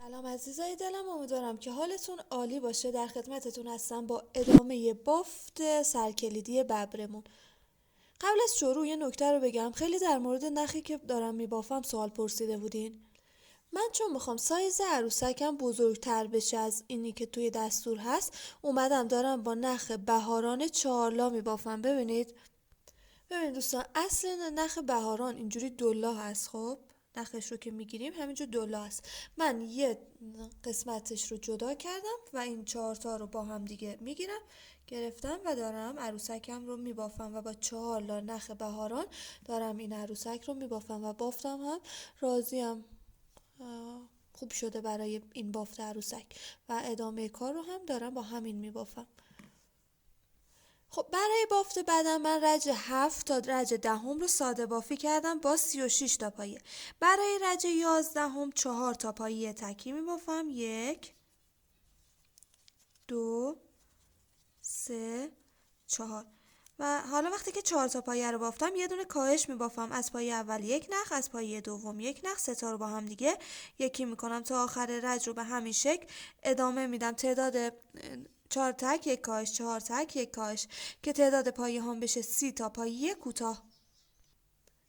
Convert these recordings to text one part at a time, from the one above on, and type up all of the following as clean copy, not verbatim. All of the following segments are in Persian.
سلام عزیزای دلم، امیدوارم که حالتون عالی باشه. در خدمتتون هستم با ادامه بافت سرکلیدی ببرمون. قبل از شروع یه نکته رو بگم. خیلی در مورد نخی که دارم میبافم سوال پرسیده بودین. من چون میخوام سایز عروسکم بزرگتر بشه از اینی که توی دستور هست، اومدم دارم با نخ بهاران 4 لا میبافم. ببینید دوستان، اصل نخ بهاران اینجوری دولا هست. خب نخش رو که میگیریم همینجور دولا هست. من یه قسمتش رو جدا کردم و این 4 تا رو با هم دیگه میگیرم، گرفتم و دارم عروسکم رو میبافم و با 4 لا نخ بهاران دارم این عروسک رو میبافم و بافتم هم راضیم. خوب شده برای این بافت عروسک و ادامه کار رو هم دارم با همین میبافم. خب برای بافت بعدم من رج 7 تا رج 10 رو ساده بافی کردم با 36 تا پایه. برای رج 11 4 تا پایه تکی می بافم. 1 2 3 4. و حالا وقتی که 4 تا پایه رو بافتم یه دونه کاهش می بافم. از پایه اول یک نخ، از پایه دوم یک نخ، 3 تا رو با هم دیگه یکی میکنم تا آخر رج رو به همین شکل ادامه میدم. تعداد 4 تک یک کاهش، 4 تک یک کاهش، که تعداد پایه هم بشه 30 تا پایه کوتاه.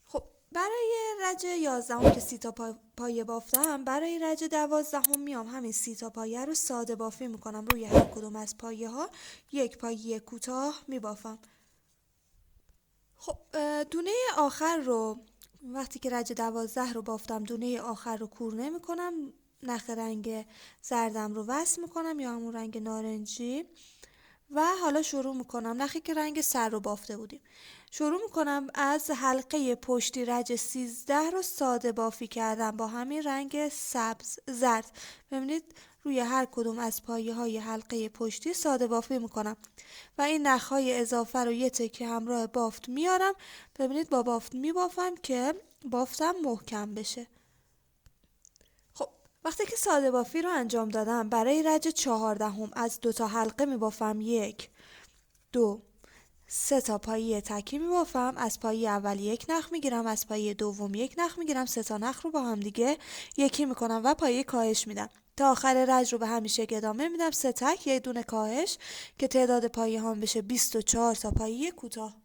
خب برای رج 11 که 30 تا پایه بافتم، برای رج 12 میام همین 30 تا پایه رو ساده بافی میکنم. روی هر کدوم از پایه ها یک پایه کوتاه میبافم. خب دونه آخر رو وقتی که رج 12 رو بافتم، دونه آخر رو کور نمی کنم. نخ رنگ زردم رو وصل میکنم یا همون رنگ نارنجی و حالا شروع میکنم. نخی که رنگ سر رو بافته بودیم، شروع میکنم از حلقه پشتی رج 13 رو ساده بافی کردم با همین رنگ سبز زرد. ببینید روی هر کدوم از پایه های حلقه پشتی ساده بافی میکنم و این نخ های اضافه رو یه تکه همراه بافت میارم. ببینید با بافت میبافم که بافتم محکم بشه. خب وقتی که ساده بافی رو انجام دادم، برای رج 14 از 2 تا حلقه میبافم. 1 2 3 تا پایه تکی میبافم. از پایه اول یک نخ میگیرم، از پایه دوم یک نخ میگیرم، 3 تا نخ رو با هم دیگه یکی میکنم و پایه کاهش میدم. تا آخر رج رو به همین شکل ادامه میدم. 3 تک یه دونه کاهش که تعداد پایه هم بشه 24 تا پایه کوتاه.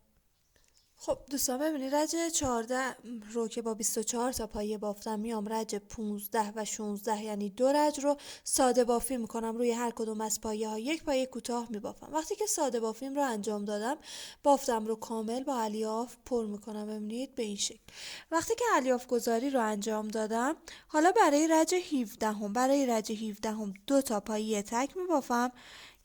خب دوستان ببینید رج 14 رو که با 24 تا پایه بافتم، میام رج 15 و 16 یعنی 2 رج رو ساده بافی میکنم. روی هر کدوم از پایه ها یک پایه کوتاه میبافم. وقتی که ساده بافیم رو انجام دادم، بافتم رو کامل با الیاف پر میکنم. ببینید به این شکل. وقتی که الیاف گذاری رو انجام دادم، حالا برای رج 17 برای رج 17 2 تا پایه تک میبافم.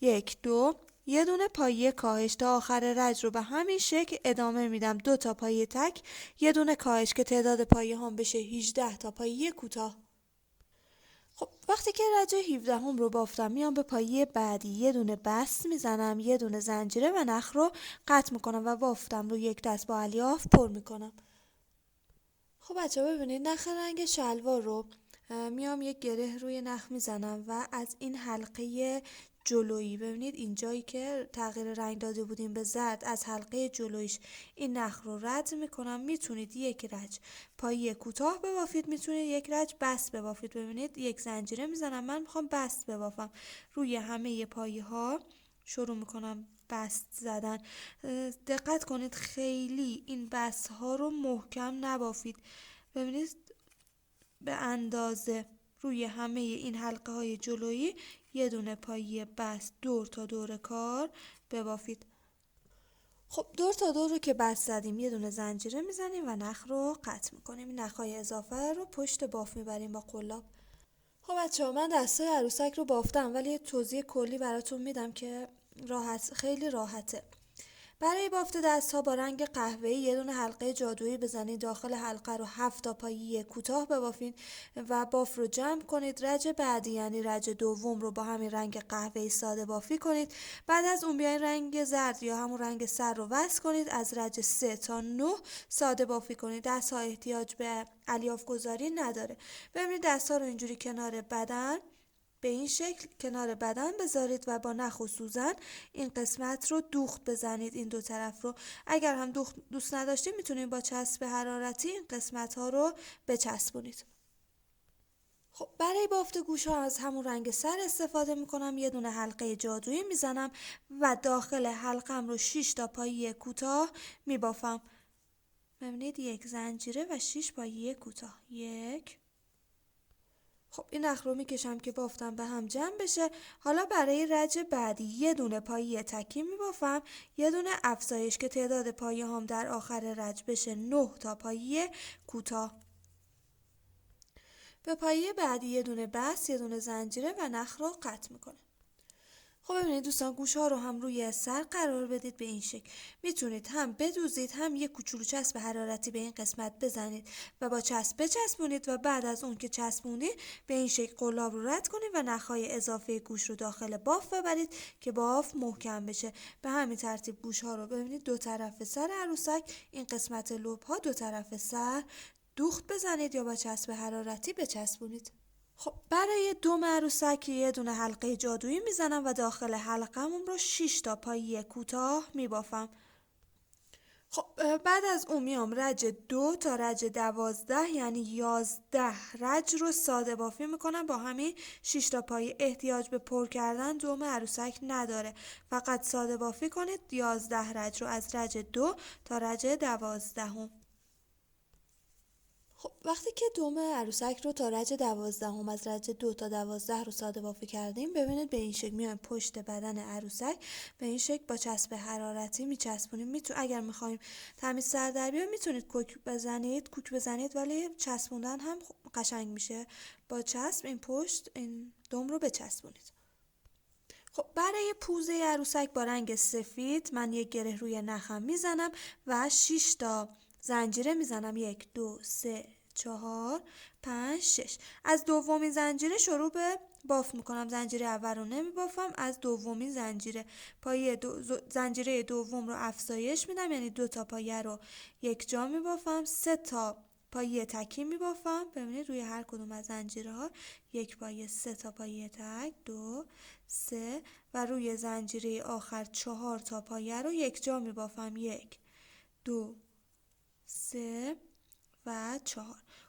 1 2 یه دونه پایه کاهش تا آخر رج رو به همین شکل ادامه میدم. 2 تا پایه تک یه دونه کاهش که تعداد پایه هم بشه 18 تا پایه کوتاه. خب وقتی که رج 17 رو بافتم، میام به پایه بعدی یه دونه بست میزنم، یه دونه زنجیره و نخ رو قطع میکنم و بافتم رو یک دست با الیاف پر میکنم. خب بچه ها ببینید نخ رنگ شلوار رو میام یک گره روی نخ میزنم و از این حلقه جلویی، ببینید اینجایی که تغییر رنگ داده بودیم به زرد، از حلقه جلویش این نخ رو رد میکنم. میتونید یک رج پایه کوتاه ببافید، میتونید یک رج بست ببافید. ببینید یک زنجیره میزنم، من میخوام بست ببافم. روی همه پایه ها شروع میکنم بست زدن. دقت کنید خیلی این بست ها رو محکم نبافید. ببینید به اندازه روی همه این حلقه های جلویی یه دونه پایه بست دور تا دور کار ببافید. خب دور تا دور رو که بست زدیم، یه دونه زنجیره میزنیم و نخ رو قطع میکنیم. این نخهای اضافه رو پشت باف میبریم با قلاب. خب بچه ها، من دستای عروسک رو بافتم، ولی یه توضیح کلی براتون میدم که خیلی راحته. برای بافت دست ها با رنگ قهوه‌ای یه دونه حلقه جادویی بزنید. داخل حلقه رو 7 تا پایه کوتاه ببافید و باف رو جمع کنید. رج بعدی یعنی رج دوم رو با همین رنگ قهوه‌ای ساده بافی کنید. بعد از اون بیاین رنگ زرد یا همون رنگ سر رو وصل کنید. از رج 3 تا 9 ساده بافی کنید. دست ها احتیاج به الیاف گذاری نداره. ببینید دست ها رو اینجوری کنار بدن به این شکل کنار بدن بذارید و با نخ و سوزن این قسمت رو دوخت بزنید. این دو طرف رو اگر هم دوست نداشتید میتونید با چسب حرارتی این قسمت ها رو بچسبونید. خب برای بافت گوش ها از همون رنگ سر استفاده میکنم. یه دونه حلقه جادویی میزنم و داخل حلقم رو 6 تا پایه کوتاه میبافم. ببینید 1 زنجیره و 6 پایه کوتاه. 1. خب این نخ رو میکشم که بافتم به هم جمع بشه. حالا برای رج بعدی یه دونه پایه تکی میبافم، یه دونه افزایش که تعداد پایه هم در آخر رج بشه 9 تا پایه کوتاه. به پایه بعدی یه دونه بست، یه دونه زنجیره و نخ رو قطع میکنم. خب ببینید دوستان، گوش ها رو هم روی سر قرار بدید به این شکل. میتونید هم بدوزید هم یه کوچولو چسب حرارتی به این قسمت بزنید و با چسب بچسبونید و بعد از اون که چسبونید به این شکل قلاب رو رد کنید و نخهای اضافه گوش رو داخل باف ببرید که باف محکم بشه. به همین ترتیب گوش ها رو ببینید دو طرف سر عروسک، این قسمت لب ها دو طرف سر دوخت بزنید یا با چسب حرارتی بچسبونید. خب برای دوم عروسک یه دونه حلقه جادویی میزنم و داخل حلقمون رو 6 تا پایه کوتاه میبافم. خب بعد از اون میام رج 2 تا رج 12 یعنی 11 رج رو ساده بافی میکنم با همین 6 تا پایه. احتیاج به پر کردن دوم عروسک نداره، فقط ساده بافی کنید 11 رج رو از رج 2 تا رج 12. خب وقتی که دوم عروسک رو تا رج 12 از رج 2 تا 12 رو ساده بافی کردیم، ببینید به این شکل میایم پشت بدن عروسک به این شکل با چسب حرارتی میچسبونیم. اگر میخوایم تمیز سر در بیاد میتونید کوک بزنید ولی چسبوندن هم قشنگ میشه. با چسب این پشت این دوم رو بچسبونید. خب برای پوزه عروسک با رنگ سفید من یک گره روی نخم میزنم و 6 تا زنجیره میزنم. 1 2 3 4 5 6. از دومین زنجیره شروع به بافت میکنم. زنجیره اول رو نمیبافم، از دومین زنجیره پایه زنجیره دوم رو افزایش میدم، یعنی 2 تا پایه رو یک جا میبافم. 3 تا پایه تکی میبافم. ببینید روی هر کدوم از زنجیره ها یک پایه، 3 تا پایه تک، 2 3 و روی زنجیره آخر 4 تا پایه رو یک جا میبافم. 1 2 3 و 4.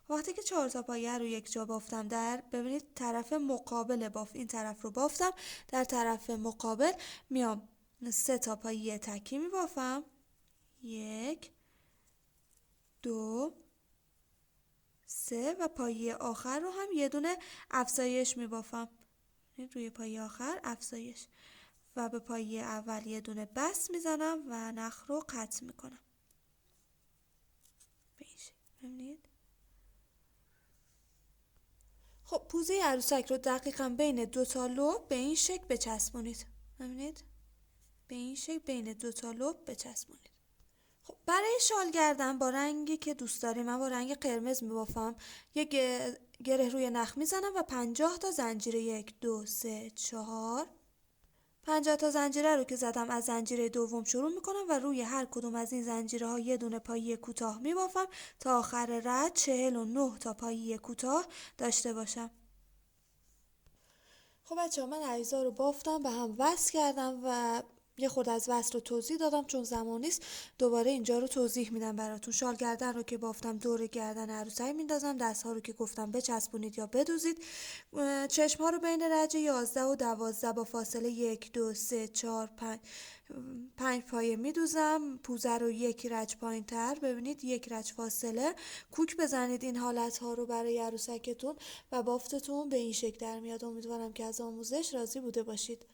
وقتی که 4 تا پایه رو یک جا بافتم، ببینید طرف مقابل بافت، این طرف رو بافتم، در طرف مقابل میام 3 تا پایه تکی میبافم. 1 2 3 و پایه آخر رو هم یه دونه افزایش میبافم. روی پایه آخر افزایش و به پایه اول یه دونه بست میزنم و نخ رو قطع میکنم. ببینید. خب پوزه عروسک رو دقیقاً بین 2 تا لب به این شکل بچسبونید. ببینید به این شکل بین 2 تا لب بچسبونید. خب برای شال گردن با رنگی که دوست داریم، من با رنگ قرمز میبافم. یک گره روی نخ میزنم و 50 تا زنجیره 1 2 3 4 50 تا زنجیره رو که زدم از زنجیره دوم شروع میکنم و روی هر کدوم از این زنجیره ها یه دونه پایه کوتاه میبافم تا آخر رد 49 تا پایه کوتاه داشته باشم. خب بچه‌ها، من عریضا رو بافتم، به هم وصل کردم و یه خورده از وصل رو توضیح دادم چون زمان نیست. دوباره اینجا رو توضیح میدم براتون. شال گردن رو که بافتم دور گردن عروسک میندازم. دست ها رو که گفتم بچسبونید یا بدوزید. چشم ها رو بین رج 11 و 12 با فاصله 1 2 3 4 5 پایه میدوزم. پوزه رو یک رج پایین تر، ببینید یک رج فاصله کوک بزنید این حالت ها رو برای عروسکتون و بافتتون به این شکل در میاد. امیدوارم که از آموزش راضی بوده باشید.